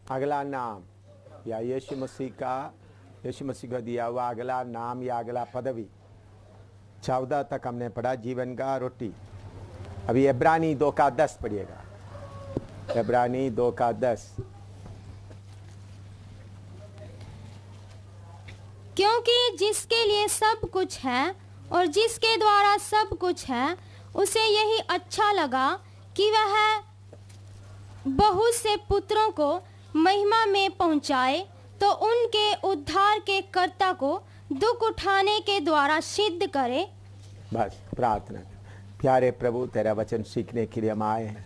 अगला नाम या यीशु मसीह को दिया हुआ अगला नाम या अगला पदवी। 14 तक हमने पढ़ा जीवन का रोटी। अभी इब्रानी 2:10 पढ़िएगा। इब्रानी 2:10। क्योंकि जिसके लिए सब कुछ है और जिसके द्वारा सब कुछ है, उसे यही अच्छा लगा कि वह बहुत से पुत्रों को महिमा में पहुंचाए, तो उनके उद्धार के कर्ता को दुख उठाने के द्वारा सिद्ध करे। बस प्रार्थना। प्यारे प्रभु, तेरा वचन सीखने के लिए हम आए हैं।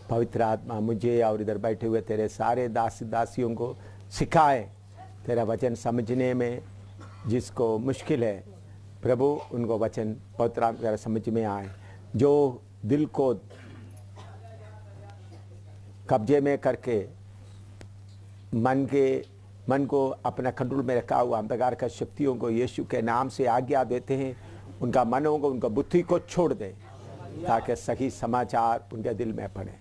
पवित्र आत्मा मुझे और इधर बैठे हुए तेरे सारे दासी दासियों को सिखाए तेरा वचन समझने में। जिसको मुश्किल है प्रभु, उनको वचन पवित्र आत्मा समझ में आए। जो दिल को कब्जे में करके मन को अपना कंट्रोल में रखा हुआ अंधकार का शक्तियों को यीशु के नाम से आज्ञा देते हैं, उनका मनों को, उनका बुद्धि को छोड़ दें, ताकि सही समाचार उनके दिल में पड़े।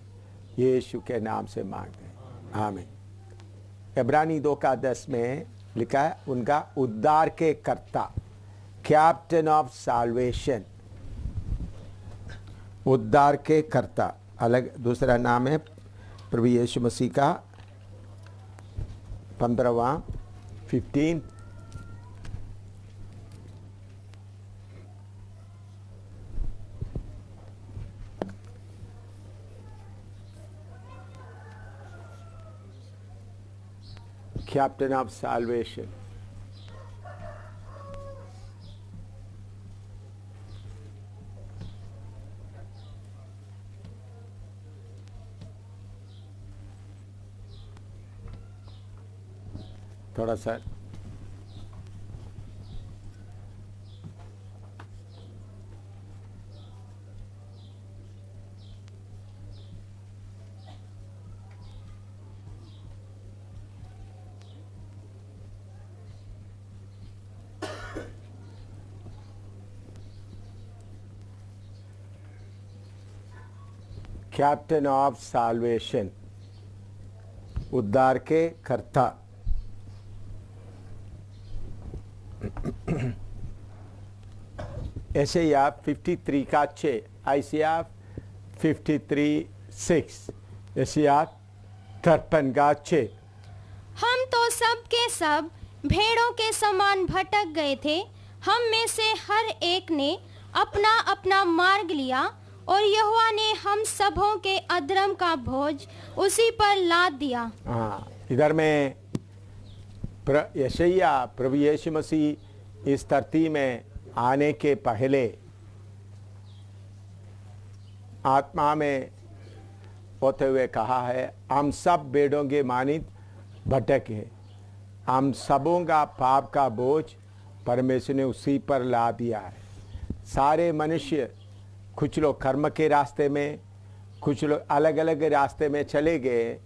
यीशु के नाम से मांगते हैं, आमीन। इब्रानी 2:10 में लिखा है उनका उद्धार के कर्ता, कैप्टन ऑफ साल्वेशन। उद्धार के कर्ता अलग दूसरा नाम है प्रभु यीशु मसीह का। 15वां 15 कैप्टन ऑफ साल्वेशन। थोड़ा सा कैप्टन ऑफ साल्वेशन, उद्धार के कर्ता। एशिया 53 का 6, आइसिया 53:6, एशिया 53 का 6। हम तो सब के सब भेड़ों के समान भटक गए थे, हम में से हर एक ने अपना अपना मार्ग लिया, और यहोवा ने हम सबों के अधर्म का बोझ उसी पर लाद दिया। हाँ, इधर में यशायाह प्रभु यीशु मसीह इस धरती में आने के पहले आत्मा में होते हुए कहा है, हम सब भेड़ों के मानित भटके, हम सबों का पाप का बोझ परमेश्वर ने उसी पर ला दिया है। सारे मनुष्य, कुछ लोग कर्म के रास्ते में, कुछ लोग अलग अलग रास्ते में चले गए,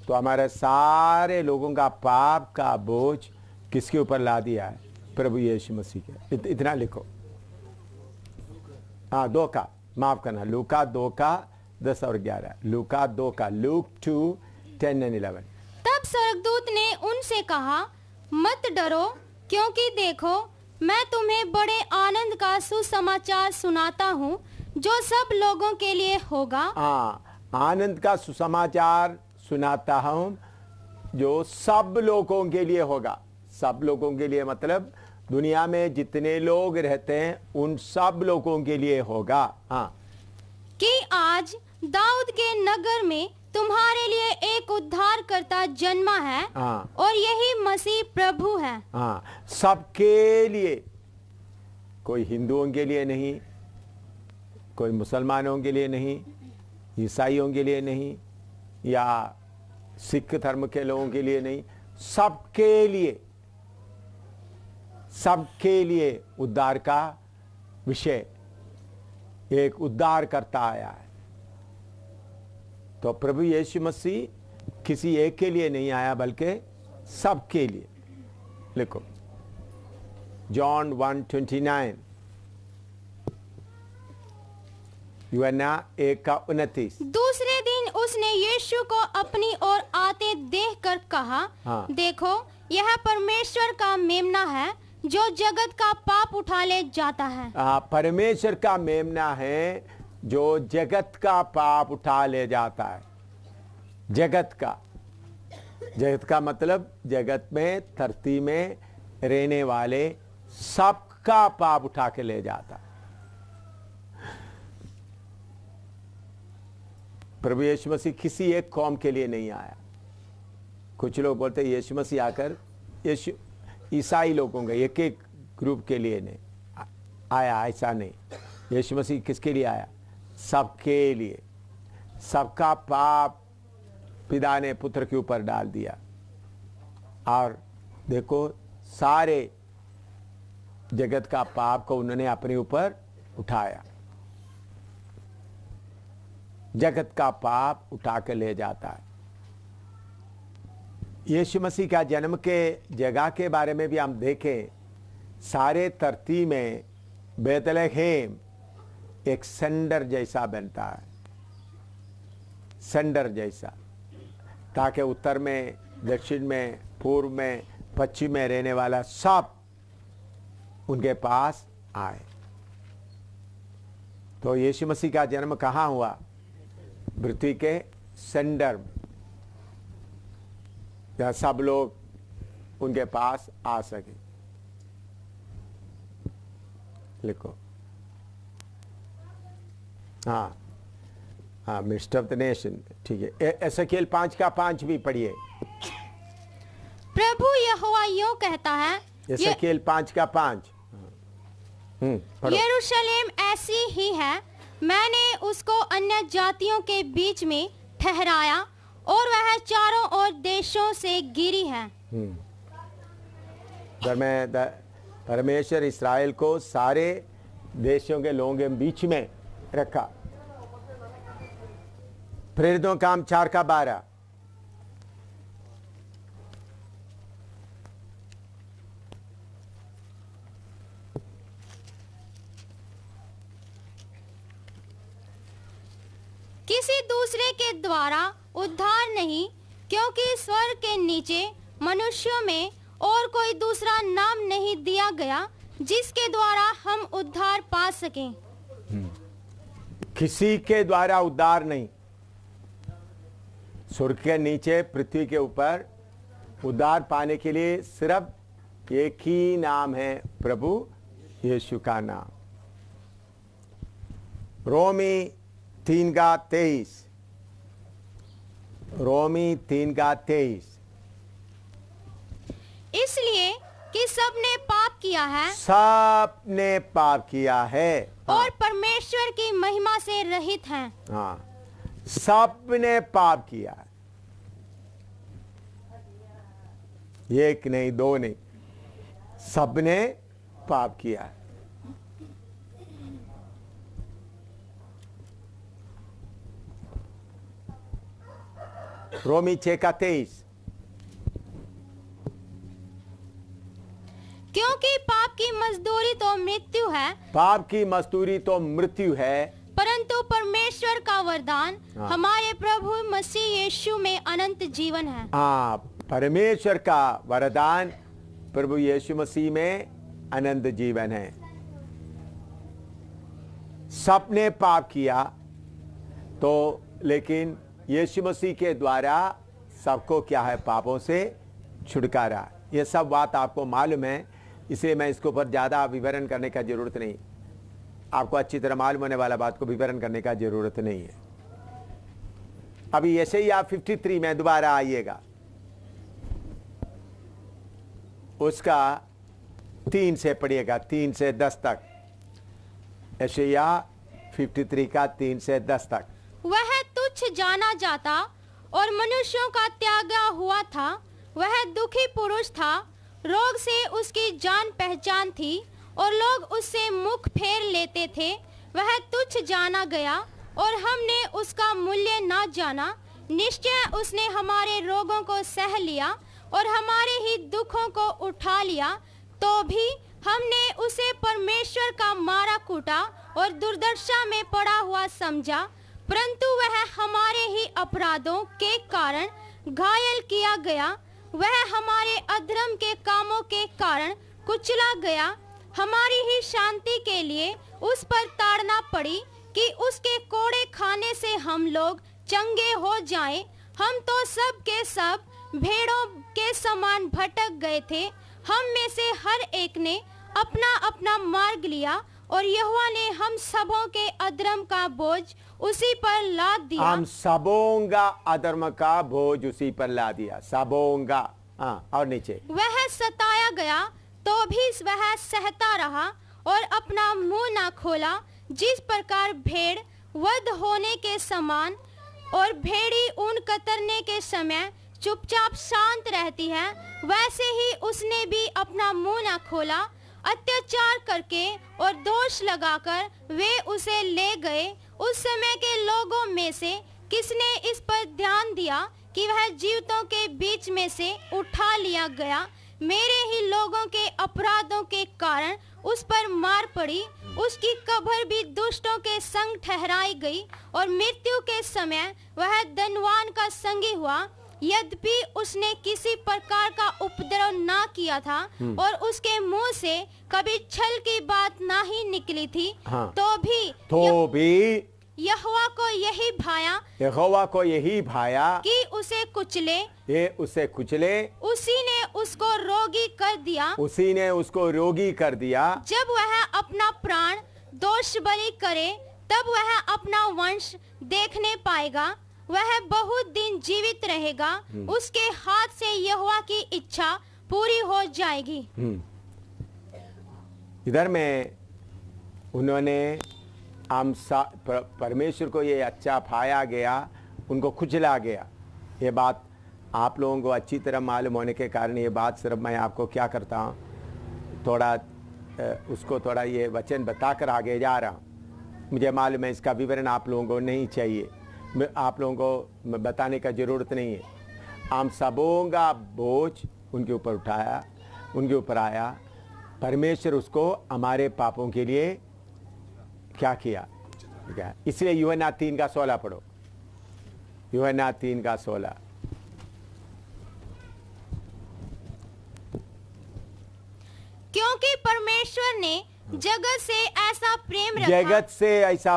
तो हमारे सारे लोगों का पाप का बोझ किसके ऊपर ला दिया है? प्रभु यीशु मसीह के। इतना लिखो। हाँ, 2 का माफ करना, लूका 2 का 10 और 11, लूका 2 का, लूक 2:10 और 11। तब स्वर्गदूत ने उनसे कहा, मत डरो, क्योंकि देखो मैं तुम्हें बड़े आनंद का सुसमाचार सुनाता हूँ, जो सब लोगों के लिए होगा। हाँ, आनंद का सुसमाचार सुनाता हूँ जो सब लोगों के लिए होगा। सब लोगों के लिए मतलब दुनिया में जितने लोग रहते हैं उन सब लोगों के लिए होगा। हाँ, कि आज दाऊद के नगर में तुम्हारे लिए एक उद्धारकर्ता जन्मा है। हाँ, और यही मसीह प्रभु है। हाँ, सबके लिए, कोई हिंदुओं के लिए नहीं, कोई मुसलमानों के लिए नहीं, ईसाइयों के लिए नहीं, या सिख धर्म के लोगों के लिए नहीं, सबके लिए, सबके लिए उद्धार का विषय, एक उद्धार करता आया है। तो प्रभु यीशु मसीह किसी एक के लिए नहीं आया बल्कि सबके लिए। लिखो जॉन 1:29, यूहन्ना 1:29। दूसरे दिन उसने यीशु को अपनी ओर आते देखकर कहा, हाँ। देखो यह परमेश्वर का मेमना है जो जगत का पाप उठा ले जाता है। परमेश्वर का मेमना है जो जगत का पाप उठा ले जाता है। जगत का मतलब जगत में, धरती में रहने वाले सबका पाप उठा के ले जाता। प्रभु यीशु मसीह किसी एक कौम के लिए नहीं आया। कुछ लोग बोलते हैं यीशु मसीह आकर यीशु ईसाई लोगों के एक एक ग्रुप के लिए नहीं आया, ऐसा नहीं। यीशु मसीह किसके लिए आया? सबके लिए। सबका पाप पिता ने पुत्र के ऊपर डाल दिया और देखो सारे जगत का पाप को उन्होंने अपने ऊपर उठाया। जगत का पाप उठा के ले जाता है। यीशु मसीह का जन्म के जगह के बारे में भी हम देखें, सारे धरती में बेतलहम एक संडर जैसा बनता है, संडर जैसा, ताकि उत्तर में, दक्षिण में, पूर्व में, पश्चिम में रहने वाला सब उनके पास आए। तो यीशु मसीह का जन्म कहाँ हुआ? पृथ्वी के सेंटर में, जहाँ सब लोग उनके पास आ सके। लिखो, हाँ, मिस्ट ऑफ द नेशन। ठीक है, एसेकिएल 5:5 भी पढ़िए। प्रभु यहोवा यूं कहता है, एसेकिएल 5:5। यरूशलेम ऐसी ही है, मैंने उसको अन्य जातियों के बीच में ठहराया और वह चारों ओर देशों से घिरी है। परमेश्वर इस्राएल को सारे देशों के लोगों के बीच में रखा। प्रेरितों काम 4:12। किसी दूसरे के द्वारा उद्धार नहीं, क्योंकि स्वर्ग के नीचे मनुष्यों में और कोई दूसरा नाम नहीं दिया गया जिसके द्वारा हम उद्धार पा सकें। किसी के द्वारा उद्धार नहीं। स्वर्ग के नीचे, पृथ्वी के ऊपर उद्धार पाने के लिए सिर्फ एक ही नाम है, प्रभु यीशु का नाम। रोमी 3:23। रोमी 3:23। इसलिए कि सबने पाप किया है, सबने पाप किया है और परमेश्वर की महिमा से रहित हैं। हाँ, सबने पाप किया है। एक नहीं, दो नहीं, सबने पाप किया है। रोमी 6:23। क्योंकि पाप की मजदूरी तो मृत्यु है, पाप की मजदूरी तो मृत्यु है, परंतु परमेश्वर का वरदान हाँ। हमारे प्रभु मसीह यीशु में अनंत जीवन है। हाँ, परमेश्वर का वरदान प्रभु यीशु मसीह में अनंत जीवन है। सबने पाप किया तो, लेकिन यीशु मसीह के द्वारा सबको क्या है? पापों से छुटकारा। ये सब बात आपको मालूम है, इसलिए मैं इसके ऊपर ज़्यादा विवरण करने का जरूरत नहीं। आपको अच्छी तरह मालूम होने वाला बात को विवरण करने का जरूरत नहीं है। अभी ऐसे ही आप 53 में दोबारा आइएगा, उसका 3 से पढ़िएगा, 3 से 10 तक। यशायाह 53 का 3 से 10 तक। वह तुच्छ जाना जाता और मनुष्यों का त्यागा हुआ था, वह दुखी पुरुष था, रोग से उसकी जान पहचान थी और लोग उससे मुख फेर लेते थे। वह तुच्छ जाना गया और हमने उसका मूल्य ना जाना। निश्चय उसने हमारे रोगों को सह लिया और हमारे ही दुखों को उठा लिया, तो भी हमने उसे परमेश्वर का मारा कूटा और दुर्दशा में पड़ा हुआ समझा। परंतु वह हमारे ही अपराधों के कारण घायल किया गया, वह हमारे अधर्म के कामों के कारण कुचला गया। हमारी ही शांति के लिए उस पर ताड़ना पड़ी कि उसके कोड़े खाने से हम लोग चंगे हो जाएं। हम तो सब के सब भेड़ों के समान भटक गए थे, हम में से हर एक ने अपना अपना मार्ग लिया और यहोवा ने हम सबों के अधर्म का बोझ उसी पर लाद दिया। हम सबों का अधर्म का बोझ उसी पर ला दिया, सबों का। हाँ, और नीचे, वह सताया गया तो भी वह सहता रहा और अपना मुंह ना खोला। जिस प्रकार भेड़ वध होने के समान और भेड़ी ऊन कतरने के समय चुपचाप शांत रहती है, वैसे ही उसने भी अपना मुंह ना खोला। अत्याचार करके और दोष लगाकर वे उसे ले गए। उस समय के लोगों में से किसने इस पर ध्यान दिया कि वह जीवितों के बीच में से उठा लिया गया? मेरे ही लोगों के अपराधों के कारण उस पर मार पड़ी। उसकी कब्र भी दुष्टों के संग ठहराई गई और मृत्यु के समय वह धनवान का संगी हुआ। यद्यपि उसने किसी प्रकार का उपद्रव ना किया था और उसके मुंह से कभी छल की बात ना ही निकली थी, हाँ। तो भी यहोवा को यही भाया कि उसे कुचले। उसी ने उसको रोगी कर दिया। जब वह अपना प्राण दोष बलि करे तब वह अपना वंश देखने पाएगा। वह बहुत दिन जीवित रहेगा, उसके हाथ से यहोवा की इच्छा पूरी हो जाएगी। इधर में उन्होंने परमेश्वर को ये अच्छा पाया गया, उनको कुचला गया। ये बात आप लोगों को अच्छी तरह मालूम होने के कारण ये बात सिर्फ मैं आपको क्या करता हूँ, थोड़ा उसको थोड़ा ये वचन बताकर आगे जा रहा हूँ। मुझे मालूम है इसका विवरण आप लोगों को नहीं चाहिए, आप लोगों को बताने का ज़रूरत नहीं है। हम सबों का बोझ उनके ऊपर उठाया, उनके ऊपर आया। परमेश्वर उसको हमारे पापों के लिए क्या किया, इसलिए यूहन्ना 3:16 पढ़ो। यूहन्ना 3:16। क्योंकि परमेश्वर ने जगत से ऐसा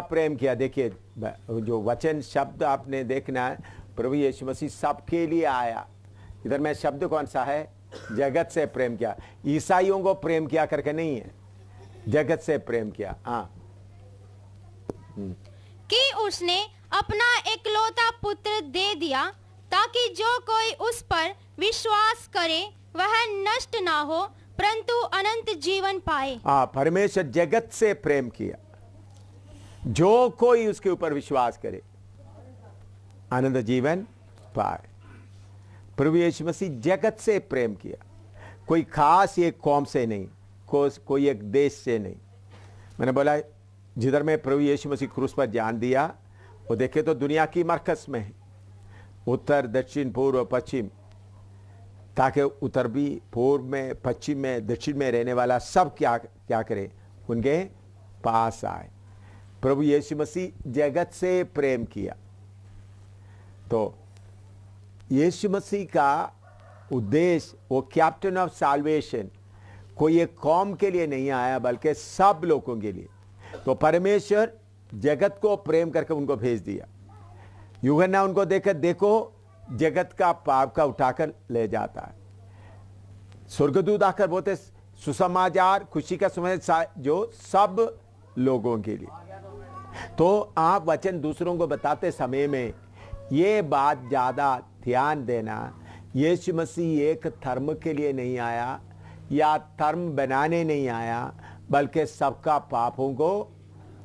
प्रेम किया। देखिए जो वचन शब्द आपने देखना है, प्रभु यीशु मसीह सबके लिए आया। इधर में शब्द कौन सा है? जगत से प्रेम किया। ईसाइयों को प्रेम किया करके नहीं है, जगत से प्रेम किया। हाँ, कि उसने अपना इकलौता पुत्र दे दिया ताकि जो कोई उस पर विश्वास करे वह नष्ट ना हो परंतु अनंत जीवन पाए। परमेश्वर जगत से प्रेम किया, जो कोई उसके ऊपर विश्वास करे अनंत जीवन पाए। प्रभु यीशु मसीह जगत से प्रेम किया, कोई खास एक कौम से नहीं, कोई एक देश से नहीं। मैंने बोला जिधर में प्रभु यीशु मसीह क्रूस पर जान दिया, वो देखे तो दुनिया की मरकज में है, उत्तर दक्षिण पूर्व पश्चिम, ताकि उत्तर भी पूर्व में पश्चिम में दक्षिण में रहने वाला सब क्या करे, उनके पास आए। प्रभु यीशु मसीह जगत से प्रेम किया। तो यीशु मसीह का उद्देश्य, वो कैप्टन ऑफ साल्वेशन, कोई एक कौम के लिए नहीं आया बल्कि सब लोगों के लिए। तो परमेश्वर जगत को प्रेम करके उनको भेज दिया। यूहन्ना उनको देखकर, देखो जगत का पाप का उठाकर ले जाता है। स्वर्गदूत आकर बोलते सुसमाचार, खुशी का समाचार जो सब लोगों के लिए। तो आप वचन दूसरों को बताते समय में ये बात ज्यादा ध्यान देना, यीशु मसीह एक धर्म के लिए नहीं आया या धर्म बनाने नहीं आया, बल्कि सबका पापों को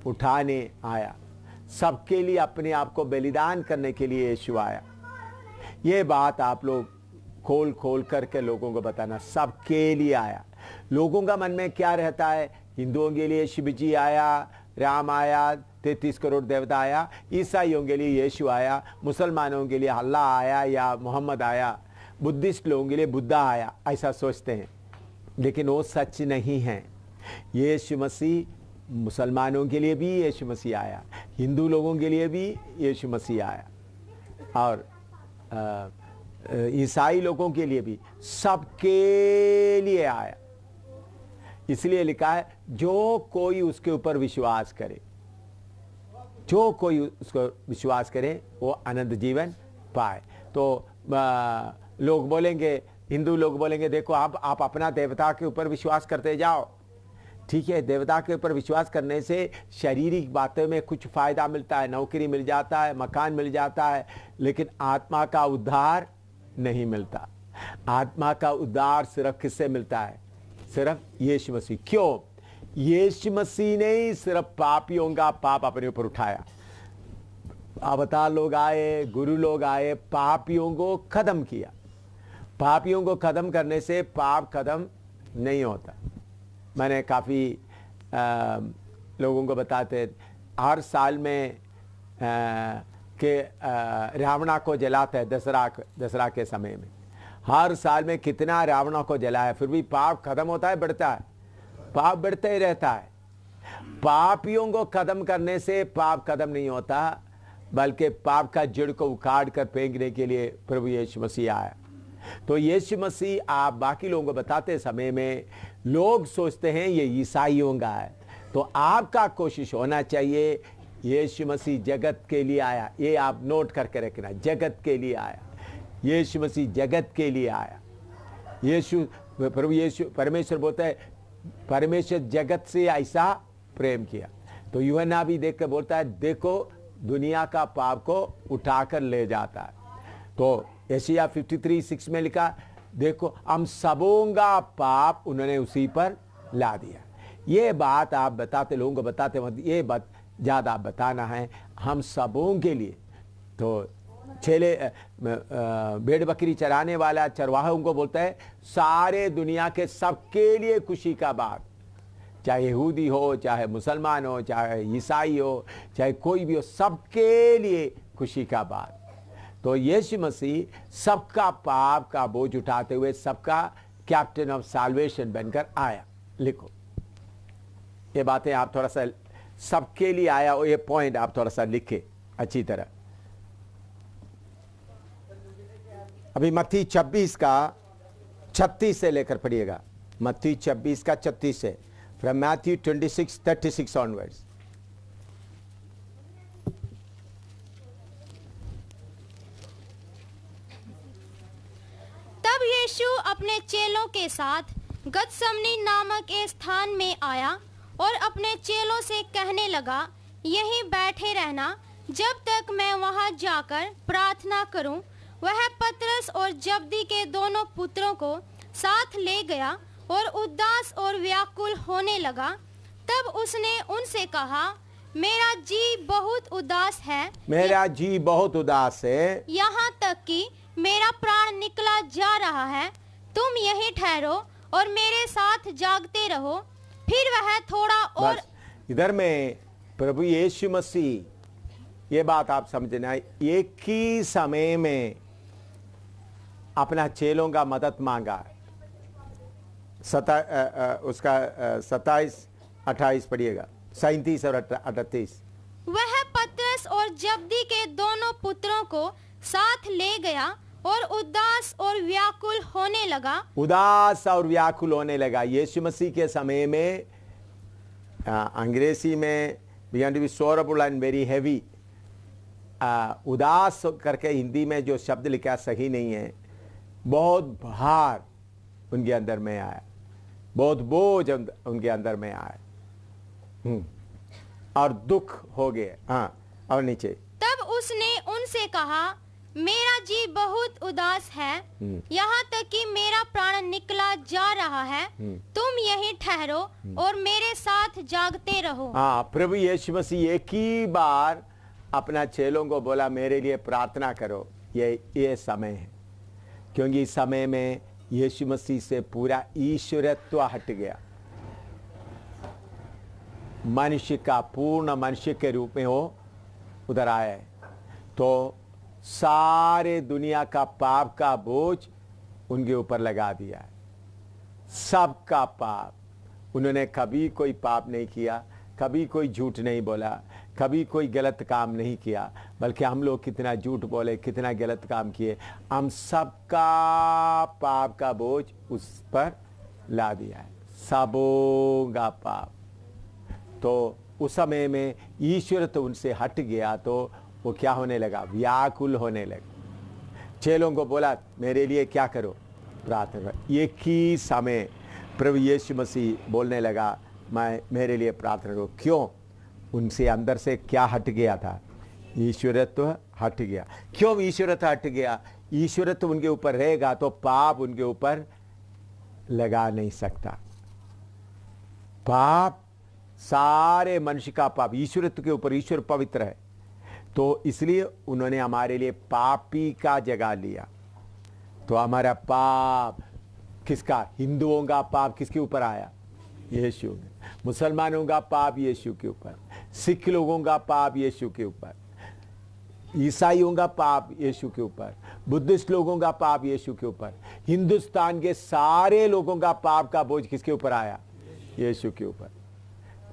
उठाने आया, सबके लिए अपने आप को बलिदान करने के लिए यीशु आया। ये बात आप लोग खोल खोल करके लोगों को बताना, सबके लिए आया। लोगों का मन में क्या रहता है, हिंदुओं के लिए शिव जी आया, राम आया, 33 करोड़ देवता आया, ईसाइयों के लिए यीशु आया, मुसलमानों के लिए अल्लाह आया या मोहम्मद आया, बुद्धिस्ट लोगों के लिए बुद्धा आया, ऐसा सोचते हैं। लेकिन वो सच नहीं है। यीशु मसीह मुसलमानों के लिए भी यीशु मसीह आया, हिंदू लोगों के लिए भी यीशु मसीह आया, और ईसाई लोगों के लिए भी, सबके लिए आया। इसलिए लिखा है जो कोई उसके ऊपर विश्वास करे, जो कोई उसको विश्वास करे वो अनंत जीवन पाए। तो लोग बोलेंगे, हिंदू लोग बोलेंगे देखो आप अपना देवता के ऊपर विश्वास करते जाओ। ठीक है, देवता के ऊपर विश्वास करने से शारीरिक बातों में कुछ फायदा मिलता है, नौकरी मिल जाता है, मकान मिल जाता है, लेकिन आत्मा का उद्धार नहीं मिलता। आत्मा का उद्धार सिर्फ किससे मिलता है? सिर्फ यीशु मसीह। क्यों? यीशु मसीह ने ही सिर्फ पापियों का पाप अपने ऊपर उठाया। अवतार लोग आए, गुरु लोग आए, पापियों को खत्म किया। पापियों को खत्म करने से पाप खत्म नहीं होता। मैंने काफ़ी लोगों को बताते, हर साल में रावणा को जलाते हैं दसरा के समय में। हर साल में कितना रावणा को जलाया, फिर भी पाप खत्म होता है? बढ़ता है? पाप बढ़ता ही रहता है। पापियों को खत्म करने से पाप खत्म नहीं होता, बल्कि पाप का जड़ को उखाड़ कर फेंकने के लिए प्रभु यीशु मसीह आया। तो यीशु मसीह आप बाकी लोगों को बताते समय में लोग सोचते हैं ये ईसाइयों का है, तो आपका कोशिश होना चाहिए यीशु मसीह जगत के लिए आया। ये आप नोट करके रखना, जगत के लिए आया। यीशु मसीह जगत के लिए आया। प्रभु यीशु परमेश्वर बोलता है परमेश्वर जगत से ऐसा प्रेम किया। तो यूहन्ना भी देख कर बोलता है देखो दुनिया का पाप को उठाकर ले जाता है। तो यशायाह 53:6 में लिखा देखो हम सबों का पाप उन्होंने उसी पर ला दिया। ये बात आप बताते, लोगों को बताते वक्त ये बात ज़्यादा बताना है हम सबों के लिए। तो भेड़ बकरी चराने वाला चरवाहों को बोलता है सारे दुनिया के सबके लिए खुशी का बात, चाहे यहूदी हो, चाहे मुसलमान हो, चाहे ईसाई हो, चाहे कोई भी हो, सबके लिए खुशी का बात। तो यीशु मसीह सबका पाप का बोझ उठाते हुए सबका कैप्टन ऑफ साल्वेशन बनकर आया। लिखो ये बातें आप थोड़ा सा, सबके लिए आया, और ये पॉइंट आप थोड़ा सा लिखे अच्छी तरह। अभी मत्ती 26 का 36 से लेकर पढ़िएगा। मत्ती 26 का 36 से, फ्रॉम मैथ्यू 26:36 ऑनवर्ड्स। तब यीशु अपने चेलों के साथ गतसमनी नामक एक स्थान में आया और अपने चेलों से कहने लगा यहीं बैठे रहना जब तक मैं वहां जाकर प्रार्थना करूं। वह पतरस और जब्दी के दोनों पुत्रों को साथ ले गया और उदास और व्याकुल होने लगा। तब उसने उनसे कहा मेरा जी बहुत उदास है, मेरा जी बहुत उदास है, यहाँ तक कि मेरा प्राण निकला जा रहा है। तुम यहीं ठहरो और मेरे साथ जागते रहो। फिर वह थोड़ा और इधर में प्रभु यीशु मसीह, ये बात आप समझना, एक ही समय में अपना चेलों का मदद मांगा। उसका 27-28 पढ़िएगा, 37 और 38। वह पतरस और जब्दी के दोनों पुत्रों को साथ ले गया और उदास और व्याकुल होने लगा। उदास और व्याकुल होने लगा। यीशु मसीह के समय में अंग्रेजी में began to be sorrowful and very heavy। उदास करके हिंदी में जो शब्द लिखा सही नहीं है। बहुत भार उनके अंदर में आया, बहुत बोझ उनके अंदर में आया और दुख हो गए। हाँ, और नीचे। तब उसने उनसे कहा मेरा जी बहुत उदास है, यहाँ तक कि मेरा प्राण निकला जा रहा है। तुम यहीं ठहरो और मेरे साथ जागते रहो। हाँ, प्रभु यीशु मसीह एक ही बार अपना चेलों को बोला मेरे लिए प्रार्थना करो। ये समय है, क्योंकि इस समय में यीशु मसीह से पूरा ईश्वरत्व हट गया। मनुष्य का पूर्ण मनुष्य के रूप में वो उधर आया है। तो सारे दुनिया का पाप का बोझ उनके ऊपर लगा दिया है। सबका पाप, उन्होंने कभी कोई पाप नहीं किया, कभी कोई झूठ नहीं बोला, कभी कोई गलत काम नहीं किया, बल्कि हम लोग कितना झूठ बोले, कितना गलत काम किए। हम सबका पाप का बोझ उस पर ला दिया है, सबों का पाप। तो उस समय में ईश्वर तो उनसे हट गया, तो वो क्या होने लगा, व्याकुल होने लगा। चेलों को बोला मेरे लिए क्या करो, प्रार्थना करो। एक ही समय प्रभु यीशु मसीह बोलने लगा मेरे लिए प्रार्थना करो। क्यों? उनसे अंदर से क्या हट गया था, ईश्वरत्व हट गया। क्यों ईश्वरत्व हट गया? ईश्वरत्व उनके ऊपर रहेगा तो पाप उनके ऊपर लगा नहीं सकता। पाप, सारे मनुष्य का पाप ईश्वरत्व के ऊपर, ईश्वर पवित्र है, तो इसलिए उन्होंने हमारे लिए पापी का जगह लिया। तो हमारा पाप किसका, हिंदुओं का पाप किसके ऊपर आया, यीशु। मुसलमानों का पाप यीशु के ऊपर, सिख लोगों का पाप यीशु के ऊपर, ईसाइयों का पाप यीशु के ऊपर, बुद्धिस्ट लोगों का पाप यीशु के ऊपर, हिंदुस्तान के सारे लोगों का पाप का बोझ किसके ऊपर आया, यीशु के ऊपर।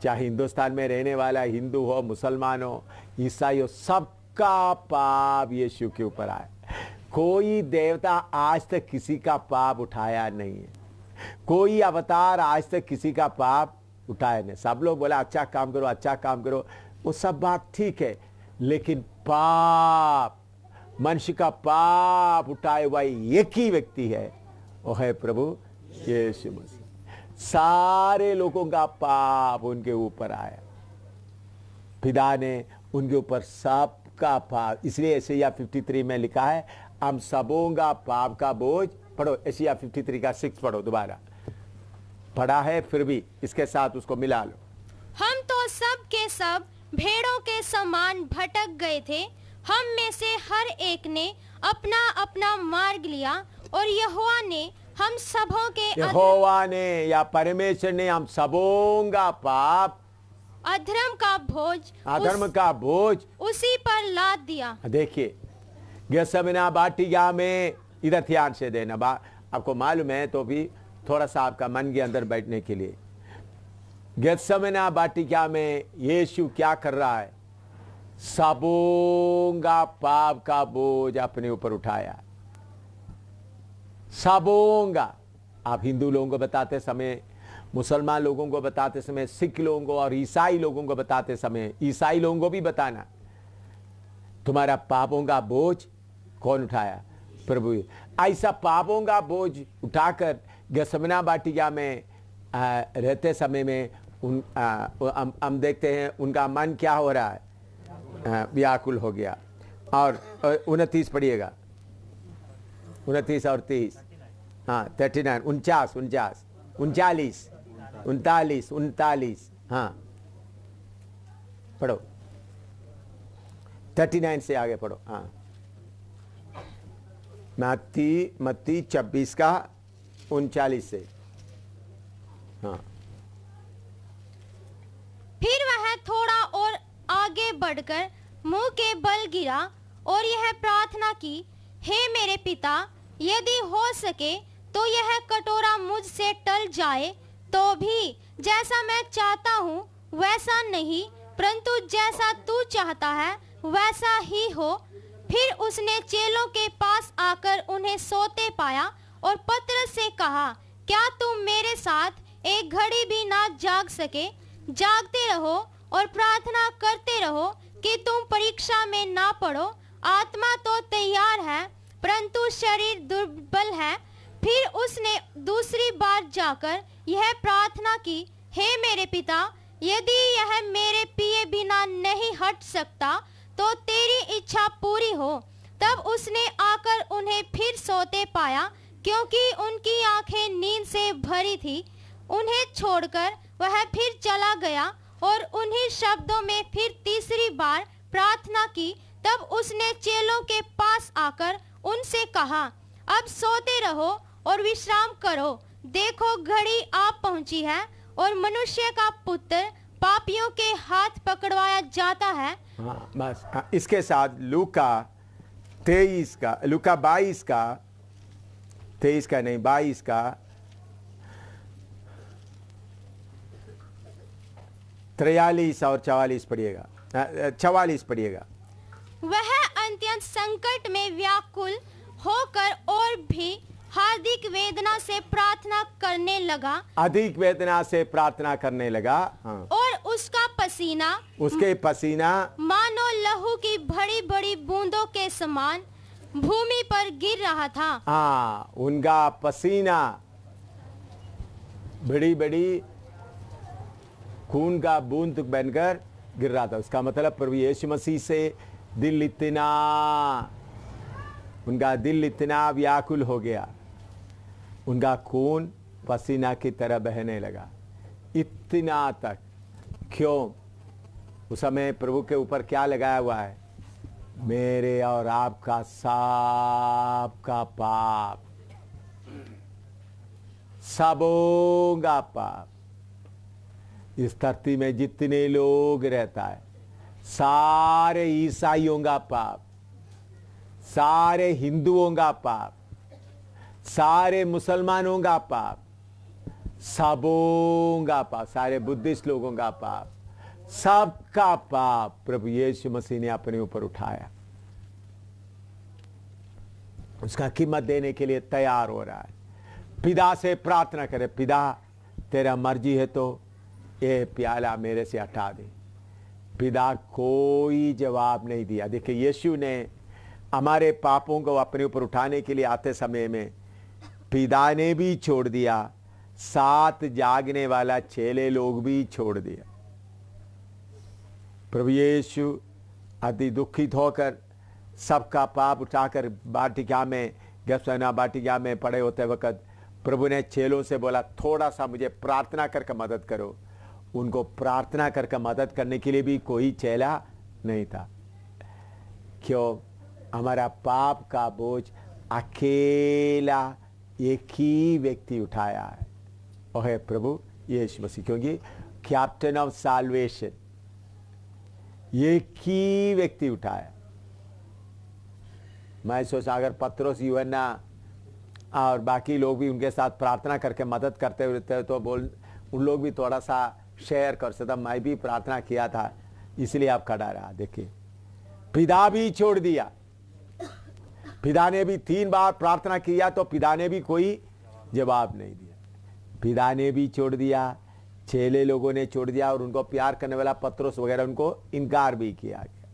चाहे हिंदुस्तान में रहने वाला हिंदू हो, मुसलमान हो, ईसाई हो, सबका पाप यीशु के ऊपर आया। कोई देवता आज तक किसी का पाप उठाया नहीं है, कोई अवतार आज तक किसी का पाप उठाया नहीं। सब लोग बोला अच्छा काम करो, अच्छा काम करो, वो सब बात ठीक है, लेकिन पाप, मनुष्य का पाप उठाए हुआ एक ही व्यक्ति है, वो है प्रभु यीशु मसीह। सारे लोगों का पाप उनके ऊपर आया, पिता ने उनके ऊपर सबका पाप। इसलिए एशिया 53 में लिखा है हम सबों का पाप का बोझ, पढ़ो एशिया 53 का 6 पढ़ो, दोबारा पढ़ा है फिर भी इसके साथ उसको मिला लो। हम तो सब के सब भेड़ों के समान भटक गए थे, हम में से हर एक ने अपना अपना मार्ग लिया, और यहोवा ने हम सबों के यहोवा ने या परमेश्वर ने हम सबों का पाप, अधर्म का बोझ, अधर्म का बोझ उसी पर लाद दिया। देखिए गेत्सेमने वाटिका में, इधर ध्यान से देना, आपको मालूम है तो भी थोड़ा सा आपका मन के अंदर बैठने के लिए। गेत्सेमने वाटिका में यीशु क्या कर रहा है, सबों का पाप का बोझ अपने ऊपर उठाया, सबों का। आप हिंदू लोगों को बताते समय, मुसलमान लोगों को बताते समय, सिख लोगों को और ईसाई लोगों को बताते समय, ईसाई लोगों को भी बताना तुम्हारा पापों का बोझ कौन उठाया, प्रभु। ऐसा पापों का बोझ उठाकर गेत्सेमने वाटिका में रहते समय में हम देखते हैं उनका मन क्या हो रहा है, व्याकुल हो गया। और 29 पढ़िएगा, 29 और 30, हाँ 39, 39, हाँ पढ़ो, 39 से आगे पढ़ो। हाँ मत्ती 26 का 39 से, हाँ। फिर वह थोड़ा और आगे बढ़कर मुंह के बल गिरा और यह प्रार्थना की, हे मेरे पिता, यदि हो सके तो यह कटोरा मुझसे टल जाए, तो भी जैसा मैं चाहता हूँ वैसा नहीं, परंतु जैसा तू चाहता है वैसा ही हो। फिर उसने चेलों के पास आकर उन्हें सोते पाया और पतरस से कहा, क्या तुम मेरे साथ एक घड़ी भी ना जाग सके? जागते रहो और प्रार्थना करते रहो कि तुम परीक्षा में ना पड़ो। आत्मा तो तैयार है परंतु शरीर दुर्बल है। फिर उसने दूसरी बार जाकर यह प्रार्थना की, हे मेरे पिता, यदि यह मेरे पिए बिना नहीं हट सकता तो तेरी इच्छा पूरी हो। तब उसने आकर उन्हें फिर सोते पाया, क्योंकि उनकी आंखें नींद से भरी थी। उन्हें छोड़कर वह फिर चला गया और उन्हीं शब्दों में फिर तीसरी बार प्रार्थना की। तब उसने चेलों के पास आकर उनसे कहा, अब सोते रहो और विश्राम करो। देखो घड़ी आ पहुंची है और मनुष्य का पुत्र पापियों के हाथ पकड़वाया जाता है। हाँ, बस इसके साथ लूका 22 का 43 और 44 पढ़िएगा, 44 पढ़िएगा। वह अत्यंत संकट में व्याकुल होकर और भी हार्दिक वेदना से प्रार्थना करने लगा, अधिक वेदना से प्रार्थना करने लगा। हाँ। और उसका पसीना, उसके पसीना मानो लहू की बड़ी बड़ी बूंदों के समान भूमि पर गिर रहा था। हाँ, उनका पसीना बड़ी बड़ी खून का बूंद बनकर गिर रहा था। उसका मतलब प्रभु यीशु मसीह से उनका दिल इतना व्याकुल हो गया, उनका खून पसीना की तरह बहने लगा, इतना तक। क्यों? उस समय प्रभु के ऊपर क्या लगाया हुआ है? मेरे और आपका सबका पाप, सबों का पाप। इस धरती में जितने लोग रहता है, सारे ईसाइयों का पाप, सारे हिंदुओं का पाप, सारे मुसलमानों का पाप, सबों का पाप, सारे बुद्धिस्ट लोगों का पाप, सबका पाप प्रभु यीशु मसीह ने अपने ऊपर उठाया। उसका कीमत देने के लिए तैयार हो रहा है। पिता से प्रार्थना करे, पिता तेरा मर्जी है तो ये प्याला मेरे से हटा दे। पिता कोई जवाब नहीं दिया। देखिए, यीशु ने हमारे पापों को अपने ऊपर उठाने के लिए आते समय में पिता ने भी छोड़ दिया, साथ जागने वाला चेले लोग भी छोड़ दिया। प्रभु यीशु अति दुखित होकर सबका पाप उठाकर बाटिका में, गैसना बाटिका में पड़े होते वक्त प्रभु ने चेलों से बोला, थोड़ा सा मुझे प्रार्थना करके मदद करो। उनको प्रार्थना करके मदद करने के लिए भी कोई चेला नहीं था। क्यों? हमारा पाप का बोझ अकेला एक ही व्यक्ति उठाया है, वो है प्रभु यीशु मसीह। क्योंकि कैप्टन ऑफ साल्वेशन एक ही व्यक्ति उठाया। मैं सोचा अगर पत्रोस, यूहन्ना और बाकी लोग भी उनके साथ प्रार्थना करके मदद करते रहते तो उन लोग भी थोड़ा सा शेयर कर सकता। मैं भी प्रार्थना किया था, इसलिए आप खड़ा रहा। देखिए, पिता भी छोड़ दिया। पिता ने भी 3 बार प्रार्थना किया तो पिता ने भी कोई जवाब नहीं दिया। पिता ने भी छोड़ दिया, चेले लोगों ने छोड़ दिया, और उनको प्यार करने वाला पत्रोस वगैरह उनको इनकार भी किया गया।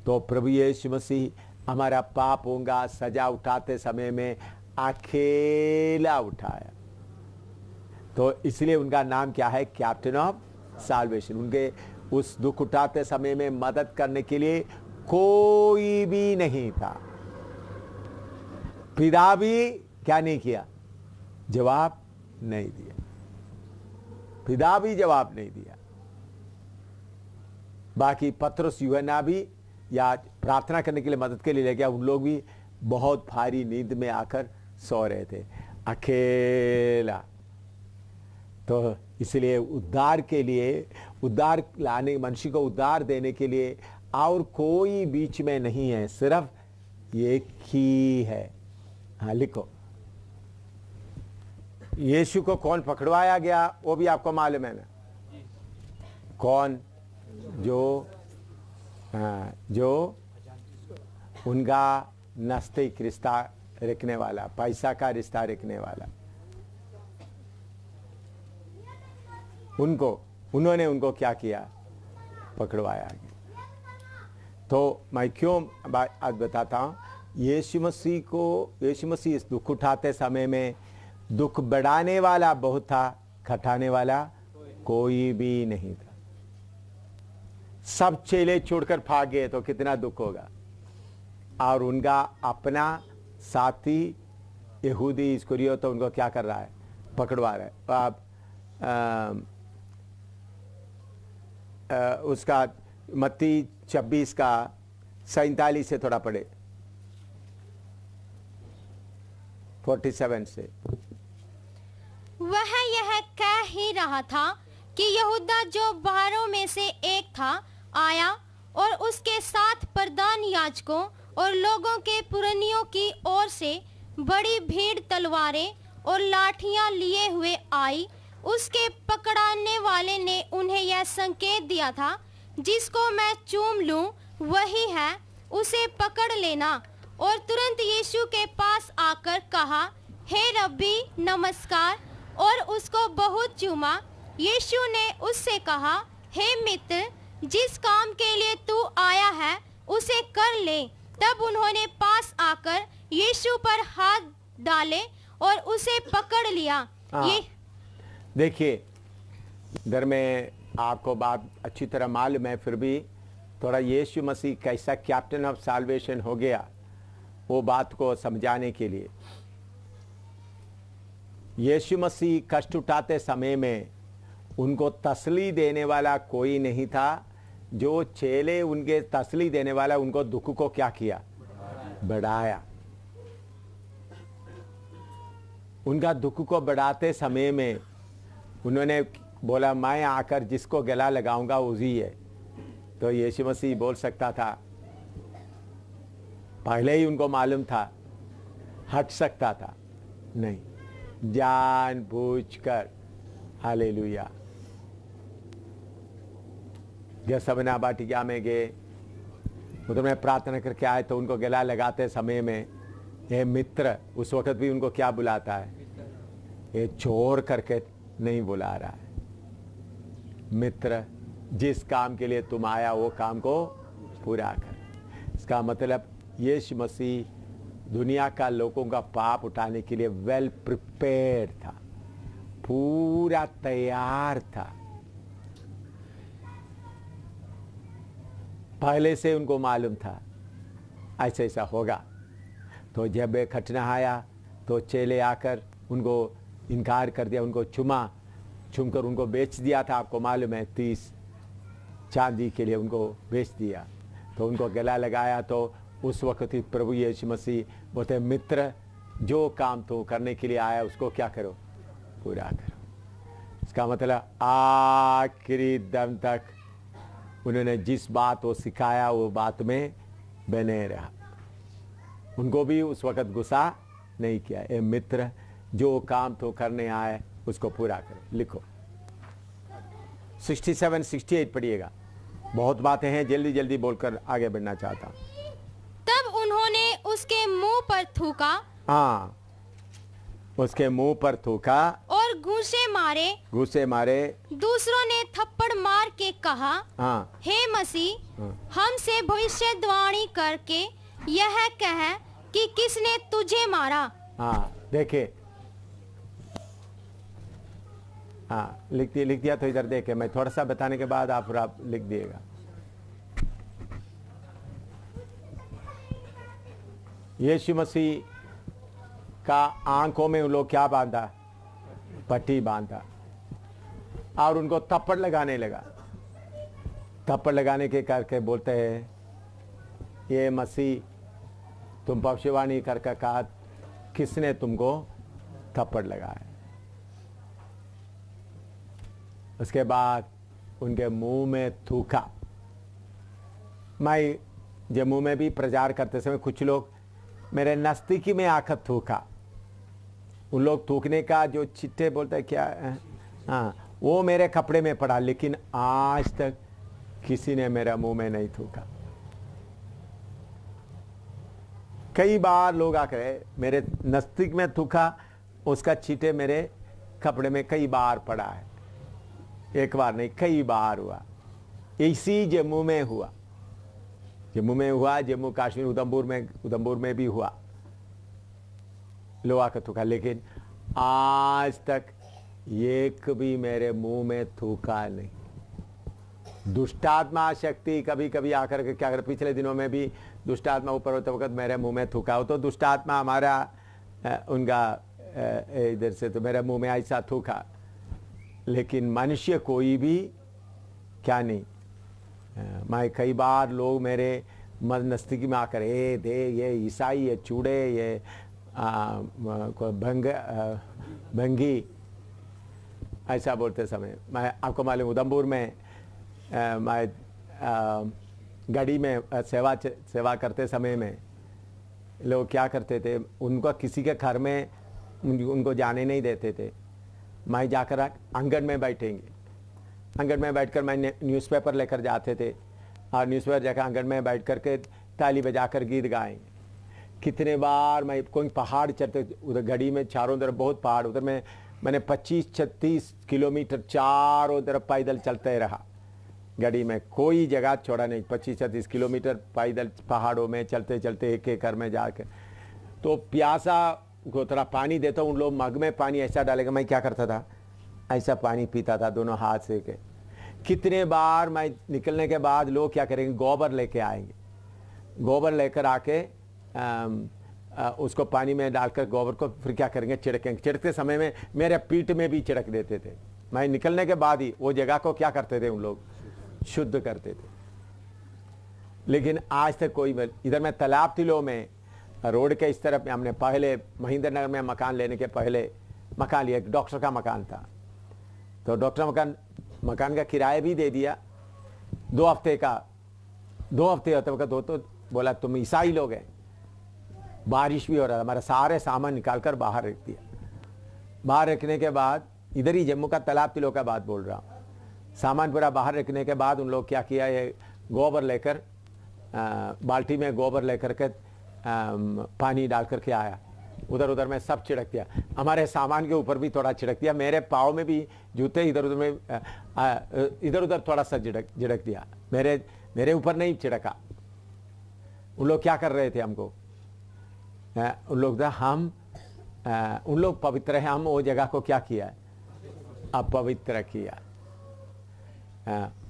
तो प्रभु यीशु मसीह हमारा पापों का सजा उठाते समय में अकेला उठाया। तो इसलिए उनका नाम क्या है? Captain of solvation. उनके उस दुख उठाते समय में मदद करने के लिए कोई भी नहीं था। पिता भी क्या नहीं किया? जवाब नहीं दिया। पिता भी जवाब नहीं दिया। बाकी पत्रोस, यूहन्ना भी या प्रार्थना करने के लिए मदद के लिए ले गया, उन लोग भी बहुत भारी नींद में आकर सो रहे थे, अकेला। तो इसलिए उद्धार के लिए, उद्धार लाने, मनुष्य को उद्धार देने के लिए और कोई बीच में नहीं है, सिर्फ एक ही है। हाँ, लिखो। यीशु को कौन पकड़वाया गया वो भी आपको मालूम है ना? कौन? जो उनका नास्तिक रिश्ता रखने वाला, पैसा का रिश्ता रखने वाला, उन्होंने उनको क्या किया? पकड़वाया गया। तो मैं क्यों आज बताता हूँ, यीशु मसीह इस दुख उठाते समय में दुख बढ़ाने वाला बहुत था, घटाने वाला कोई भी नहीं था। सब चेले छोड़कर भाग गए तो कितना दुख होगा। और उनका अपना साथी यहूदी इस्करियोत तो उनको क्या कर रहा है? पकड़वा रहा है। आप उसका मत्ती 26 का 47 से थोड़ा पढ़े, 47 से। वह यह कह ही रहा था कि यहूदा जो 12 में से एक था आया और उसके साथ प्रधान याजकों और लोगों के पुरनियों की ओर से बड़ी भीड़ तलवारें और लाठियां लिए हुए आई उसके पकड़ाने वाले ने उन्हें यह संकेत दिया था, जिसको मैं चूम लूं वही है, उसे पकड़ लेना। और तुरंत यीशु के पास आकर कहा, हे रब्बी नमस्कार, और उसको बहुत चूमा। यीशु ने उससे कहा, हे मित्र, जिस काम के लिए तू आया है उसे कर ले। तब उन्होंने पास आकर यीशु पर हाथ डाले और उसे पकड़ लिया। ये देखिए, इधर में आपको बात अच्छी तरह मालूम है, फिर भी थोड़ा यीशु मसीह कैसा कैप्टन ऑफ साल्वेशन हो गया, वो बात को समझाने के लिए। यीशु मसीह कष्ट उठाते समय में उनको तसल्ली देने वाला कोई नहीं था। जो चेले उनके तसल्ली देने वाला, उनको दुख को क्या किया? बढ़ाया। उनका दुख को बढ़ाते समय में उन्होंने बोला, मैं आकर जिसको गला लगाऊंगा उसी है। तो यीशु मसीह बोल सकता था, पहले ही उनको मालूम था, हट सकता था, नहीं, जानबूझकर। हालेलुया। गेत्सेमनी वाटिका में गए, उधर में प्रार्थना करके आए, तो उनको गला लगाते समय में ये मित्र, उस वक्त भी उनको क्या बुलाता है? ये चोर करके नहीं बुला रहा है, मित्र, जिस काम के लिए तुम आया वो काम को पूरा कर। इसका मतलब यीशु मसीह दुनिया का लोगों का पाप उठाने के लिए वेल प्रिपेयर्ड था, पूरा तैयार था। पहले से उनको मालूम था ऐसा ऐसा होगा। तो जब घटना आया तो चेले आकर उनको इनकार कर दिया, उनको चूमकर उनको बेच दिया था। आपको मालूम है, 30 चांदी के लिए उनको बेच दिया। तो उनको गला लगाया, तो उस वक्त ही प्रभु यीशु मसीह बोलते, मित्र, जो काम तो करने के लिए आया उसको क्या करो? पूरा करो। इसका मतलब आखिरी दम तक उन्होंने जिस बात को सिखाया वो बात में बने रहा। उनको भी उस वक्त गुस्सा नहीं किया। ए मित्र, जो काम तो करने आए उसको पूरा करो। लिखो 67-68 पढ़िएगा। बहुत बातें हैं, जल्दी जल्दी बोलकर आगे बढ़ना चाहता हूँ। तब उन्होंने उसके मुंह पर थूका। हाँ, उसके मुंह पर थूका और घूंसे मारे। दूसरों ने थप्पड़ मार के कहा, हाँ, हे मसीह, हमसे भविष्यवाणी करके यह कह कि किसने तुझे मारा। हाँ, देखे, हाँ, लिख दिया। तो इधर देखे, मैं थोड़ा सा बताने के बाद आप लिख दिएगा। यीशु मसीह का आंखों में उन लोग क्या बांधा? पट्टी बांधा, और उनको थप्पड़ लगाने लगा। थप्पड़ लगाने के करके बोलते हैं, ये मसीह, तुम भविष्यवाणी करके कहा, किसने तुमको थप्पड़ लगाया? उसके बाद उनके मुंह में थूका। मैं जम्मू में भी प्रचार करते समय कुछ लोग मेरे नज़दीकी में आकर थूका। उन लोग थूकने का जो चिट्ठे बोलते हैं क्या, हाँ, वो मेरे कपड़े में पड़ा, लेकिन आज तक किसी ने मेरा मुंह में नहीं थूका। कई बार लोग आकर मेरे नज़दीक में थूका, उसका चिट्ठे मेरे कपड़े में कई बार पड़ा है। एक बार नहीं, कई बार हुआ। इसी जम्मू में हुआ, जम्मू कश्मीर, उधमपुर में भी हुआ, लोहा का थूका। लेकिन आज तक एक भी मेरे मुंह में थूका नहीं। दुष्टात्मा शक्ति कभी कभी आकर के क्या कर, पिछले दिनों में भी दुष्टात्मा ऊपर होते वक्त मेरे मुंह में थूका हो। तो दुष्टात्मा हमारा उनका इधर से तो मेरे मुंह में ऐसा थूका, लेकिन मनुष्य कोई भी क्या नहीं। मैं कई बार लोग मेरे नज़दीकी में आकर ये ईसाई, ये चूड़े, ये भंगी, ऐसा बोलते समय, मैं आपको मालूम, उधमपुर में मैं गाड़ी में सेवा करते समय में लोग क्या करते थे, उनको किसी के घर में उनको जाने नहीं देते थे। मैं जाकर आंगन में बैठेंगे। आंगन में बैठकर मैं न्यूज़पेपर लेकर जाते थे और न्यूज़पेपर जाकर आंगन में बैठ कर के ताली बजाकर गीत गाएंगे। कितने बार मैं कोई पहाड़ चढ़ते, उधर गढ़ी में चारों तरफ बहुत पहाड़, उधर मैंने 25-36 किलोमीटर चारों तरफ पैदल चलते रहा। गढ़ी में कोई जगह छोड़ा नहीं, 25-36 किलोमीटर पैदल पहाड़ों में चलते चलते एक एक घर में जाकर। तो प्यासा को थोड़ा पानी देता हूँ, उन लोग मग में पानी ऐसा डालेगा, मैं क्या करता था, ऐसा पानी पीता था दोनों हाथ से के। कितने बार मैं निकलने के बाद लोग क्या करेंगे, गोबर लेके आएंगे, गोबर लेकर आके उसको पानी में डालकर गोबर को फिर क्या करेंगे, छिड़केंगे। छिड़कते समय में मेरे पीठ में भी छिड़क देते थे। मैं निकलने के बाद ही वो जगह को क्या करते थे, उन लोग शुद्ध करते थे। लेकिन आज तक कोई, इधर मैं तालाब तिलों में रोड के इस तरफ में हमने पहले महेंद्र नगर में मकान लेने के पहले मकान लिया, एक डॉक्टर का मकान था। तो डॉक्टर मकान का किराया भी दे दिया 2 हफ्ते का। 2 हफ्ते होते वक्त तो बोला तुम ईसाई लोग हैं। बारिश भी हो रहा था, हमारा सारे सामान निकाल कर बाहर रख दिया। बाहर रखने के बाद, इधर ही जम्मू का तालाब तिलों का बात बोल रहा हूँ, सामान पूरा बाहर रखने के बाद उन लोग क्या किया, ये गोबर लेकर बाल्टी में गोबर लेकर के पानी डाल करके आया, उधर उधर में सब छिड़क दिया। हमारे सामान के ऊपर भी थोड़ा छिड़क दिया, मेरे पाँव में भी, जूते इधर उधर में इधर उधर थोड़ा सा छिड़क दिया, मेरे ऊपर नहीं छिड़का। उन लोग क्या कर रहे थे हमको, उन लोग उन लोग पवित्र है, हम वो जगह को क्या किया, अपवित्र किया।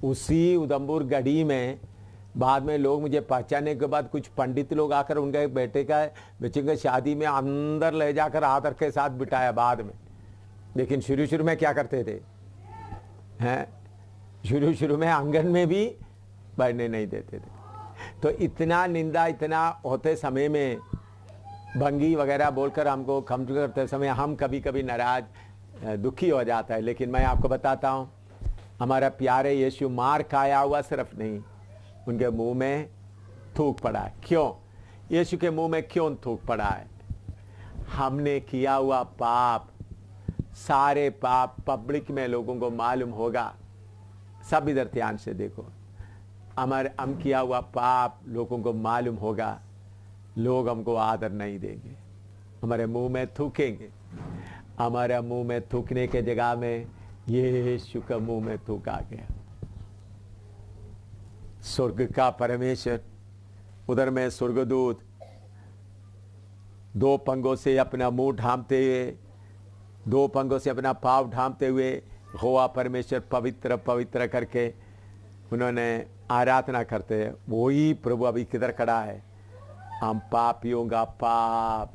उसी उधमपुर गढ़ी में बाद में लोग मुझे पहचानने के बाद कुछ पंडित लोग आकर उनके बच्चे की शादी में अंदर ले जाकर आदर के साथ बिठाया बाद में। लेकिन शुरू में क्या करते थे, शुरू में आंगन में भी बैठने नहीं देते थे। तो इतना निंदा, इतना होते समय में भंगी वगैरह बोलकर हमको खम करते समय हम कभी कभी नाराज, दुखी हो जाता है। लेकिन मैं आपको बताता हूँ, हमारा प्यारे यीशु मार खाया हुआ सिर्फ नहीं, उनके मुंह में थूक पड़ा है। क्यों यीशु के मुंह में क्यों थूक पड़ा है? हमने किया हुआ पाप, सारे पाप पब्लिक में लोगों को मालूम होगा। सब इधर ध्यान से देखो, हम किया हुआ पाप लोगों को मालूम होगा, लोग हमको आदर नहीं देंगे, हमारे मुंह में थूकेंगे। हमारे मुंह में थूकने के जगह में यीशु का मुंह में थूका गया। स्वर्ग का परमेश्वर, उधर में स्वर्गदूत 2 पंगों से अपना मुंह ढांपते हुए, 2 पंगों से अपना पाँव ढांपते हुए होवा परमेश्वर पवित्र पवित्र करके उन्होंने आराधना करते हैं। वही प्रभु अभी किधर खड़ा है, हम पापियों का पाप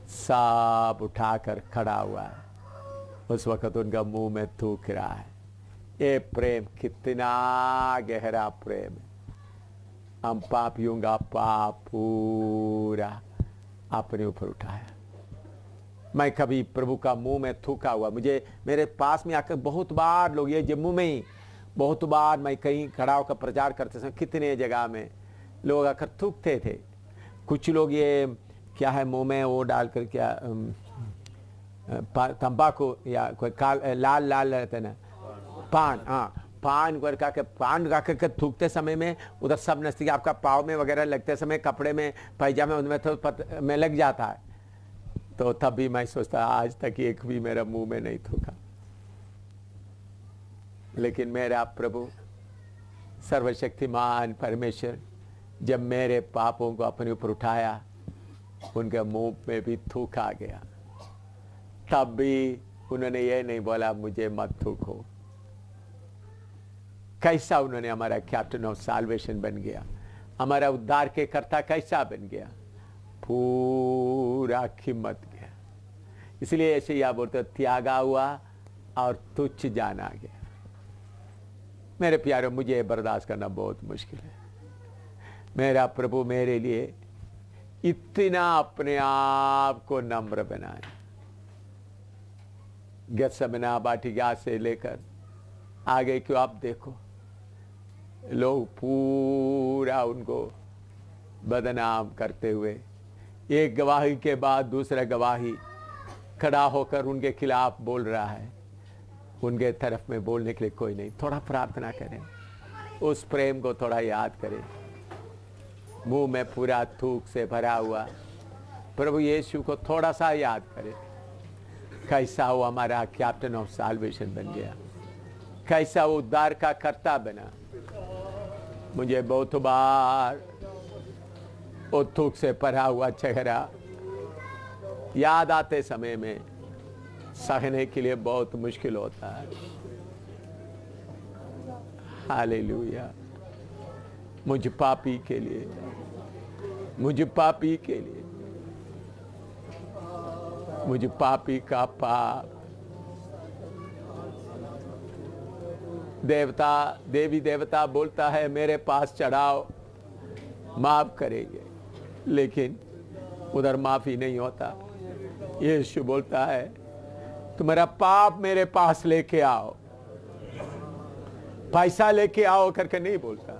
सब उठाकर खड़ा हुआ है। उस वक्त उनका मुंह में थूक रहा है। ये प्रेम कितना गहरा प्रेम है। हम पापियों का पाप पूरा अपने ऊपर उठाया। मैं कभी प्रभु का मुंह में थूका हुआ, मुझे मेरे पास में आकर बहुत बार लोग, ये जम्मू में ही बहुत बार मैं कहीं खड़ा होकर प्रचार करते समय कितने जगह में लोग आकर थूकते थे। कुछ लोग ये क्या है मुंह में वो डालकर, क्या तंबाकू या कोई लाल लाल रहते ना, पान, हाँ पान का के पान खा के थूकते समय में उधर सब नजदीक आपका पाँव में वगैरह लगते समय कपड़े में पैजामे उनमें तो में लग जाता है। तो तब भी मैं सोचता आज तक एक भी मेरा मुंह में नहीं थूका। लेकिन मेरा प्रभु सर्वशक्तिमान परमेश्वर जब मेरे पापों को अपने ऊपर उठाया, उनके मुंह में भी थूका गया। तब भी उन्होंने ये नहीं बोला मुझे मत थूको। कैसा उन्होंने हमारा कैप्टन ऑफ साल्वेशन बन गया, हमारा उद्धार के कर्ता कैसा बन गया, पूरा कीमत गया। इसलिए ऐसे यह बोलते त्यागा हुआ और तुच्छ जाना गया। मेरे प्यारे, मुझे बर्दाश्त करना बहुत मुश्किल है। मेरा प्रभु मेरे लिए इतना अपने आप को नम्र बनाया। गेत्सेमने वाटिका से लेकर आगे क्यों आप देखो, लोग पूरा उनको बदनाम करते हुए, एक गवाही के बाद दूसरा गवाही खड़ा होकर उनके खिलाफ बोल रहा है। उनके तरफ में बोलने के लिए कोई नहीं। थोड़ा प्रार्थना करें, उस प्रेम को थोड़ा याद करें। मुंह में पूरा थूक से भरा हुआ प्रभु यीशु को थोड़ा सा याद करें। कैसा वो हमारा कैप्टन ऑफ साल्वेशन बन गया, कैसा वो उद्धार का कर्ता बना। मुझे बहुत बार वो थूक से भरा हुआ चेहरा याद आते समय में सहने के लिए बहुत मुश्किल होता है। हालेलुया। मुझ पापी के लिए, मुझ पापी के लिए, मुझ पापी का पाप देवता देवी देवता बोलता है मेरे पास चढ़ाओ, माफ करेंगे, लेकिन उधर माफी नहीं होता। यीशु बोलता है तुम्हारा पाप मेरे पास लेके आओ, पैसा लेके आओ करके नहीं बोलता,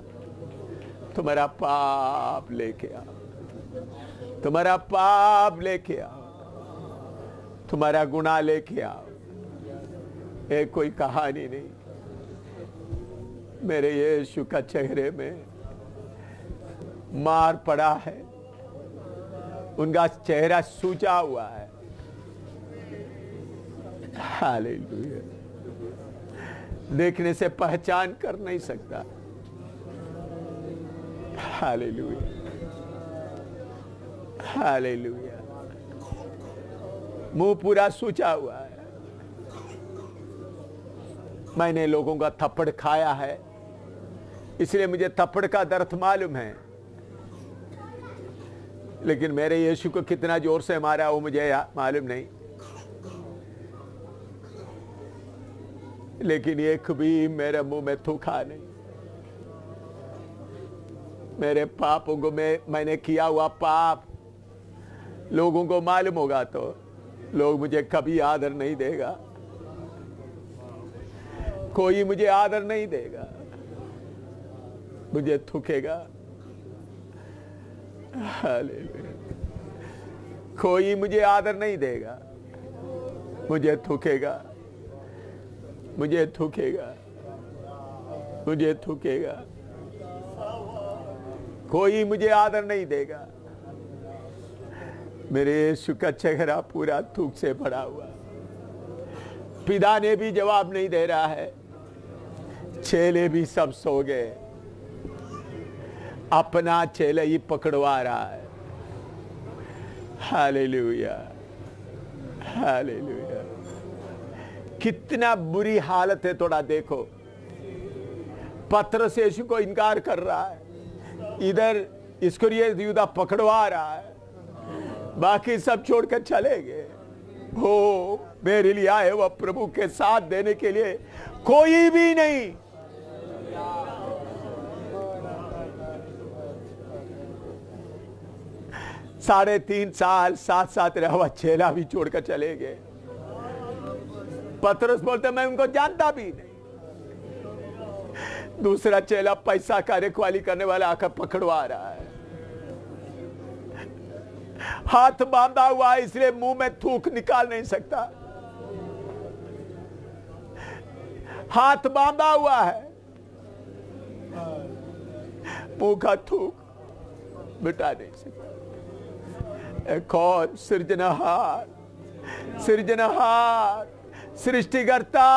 तुम्हारा पाप लेके आओ, तुम्हारा पाप लेके आओ, तुम्हारा गुनाह लेके आओ। एक कोई कहानी नहीं, मेरे यीशु का चेहरे में मार पड़ा है, उनका चेहरा सूजा हुआ है। हालेलुया। देखने से पहचान कर नहीं सकता। Hallelujah, hallelujah. मुंह पूरा सूजा हुआ है। मैंने लोगों का थप्पड़ खाया है, इसलिए मुझे थप्पड़ का दर्द मालूम है, लेकिन मेरे यीशु को कितना जोर से मारा वो मुझे मालूम नहीं। लेकिन एक भी मेरे मुंह में थूका नहीं। मेरे पापों को मैंने किया हुआ पाप लोगों को मालूम होगा तो लोग मुझे कभी आदर नहीं देगा, कोई मुझे आदर नहीं देगा, मुझे थूकेगा। हालेलुया। कोई मुझे आदर नहीं देगा, मुझे थूकेगा, मुझे थूकेगा, मुझे थूकेगा। कोई मुझे आदर नहीं देगा। मेरे यीशु का चेहरा पूरा थूक से भरा हुआ। पिता ने भी जवाब नहीं दे रहा है, चेले भी सब सो गए, अपना चेले ही पकड़वा रहा है। Hallelujah, hallelujah. कितना बुरी हालत है, थोड़ा देखो। पत्रस यीशु को इनकार कर रहा है, इधर इस्करियोत यूदा पकड़वा रहा है, बाकी सब छोड़कर चले गए। हो मेरे लिए आए वह प्रभु के साथ देने के लिए कोई भी नहीं। साढ़े 3 साल साथ साथ रहा हुआ चेला भी छोड़कर चले गए। पतरस बोलते मैं उनको जानता भी नहीं। दूसरा चेला पैसा का रखवाली करने वाला आकर पकड़वा रहा है, हाथ बांधा हुआ है, इसलिए मुंह में थूक निकाल नहीं सकता। हाथ बांधा हुआ है, मुंह का थूक मिटा नहीं सकता। कौन? सृजनहार, सृजनहार, सृष्टिकर्ता,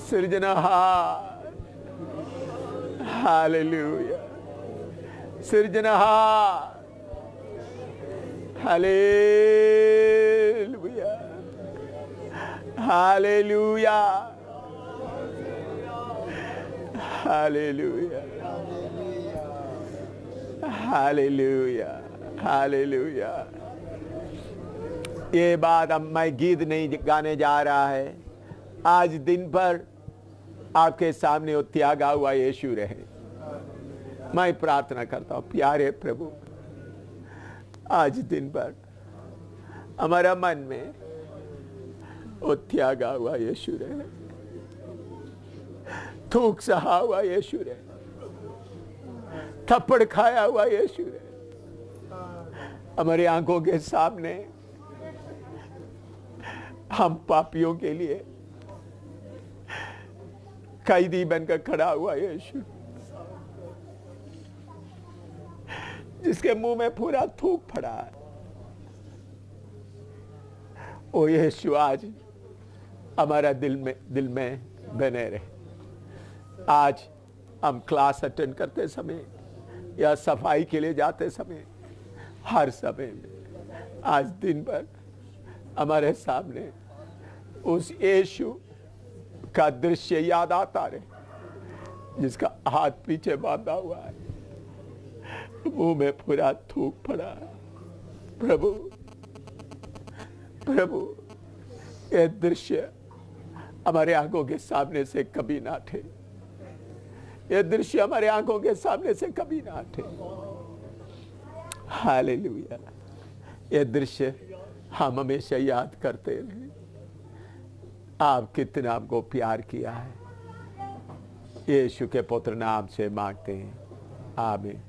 सृजनहार। हालेलुया, सृजनहार। Hallelujah, hallelujah, hallelujah, hallelujah, hallelujah. ये बात अब मैं गीत नहीं गाने जा रहा है। आज दिन भर आपके सामने वो त्यागा हुआ यीशु रहे। मैं प्रार्थना करता हूं, प्यारे प्रभु, आज दिन भर हमारा मन में वो त्यागा हुआ यीशु रहे, थूक सहा हुआ यीशु रहे, थप्पड़ खाया हुआ यीशु रहे। हमारी आंखों के सामने हम पापियों के लिए कैदी बनकर खड़ा हुआ यीशु, जिसके मुंह में पूरा थूक पड़ा है, ओ यीशु आज हमारा दिल में बने रहे। आज हम क्लास अटेंड करते समय या सफाई के लिए जाते समय, हर समय में आज दिन भर हमारे सामने उस यीशु का दृश्य याद आता रहे, जिसका हाथ पीछे बांधा हुआ है, मुंह में पूरा थूक पड़ा है। प्रभु प्रभु, यह दृश्य हमारे आंखों के सामने से कभी ना हटे, यह दृश्य हमारे आंखों के सामने से कभी ना हटे। हालेलुया। यह दृश्य हम हमेशा याद करते रहे। आप कितना हमको प्यार किया है, यीशु के पुत्र नाम से मांगते हैं, आमीन।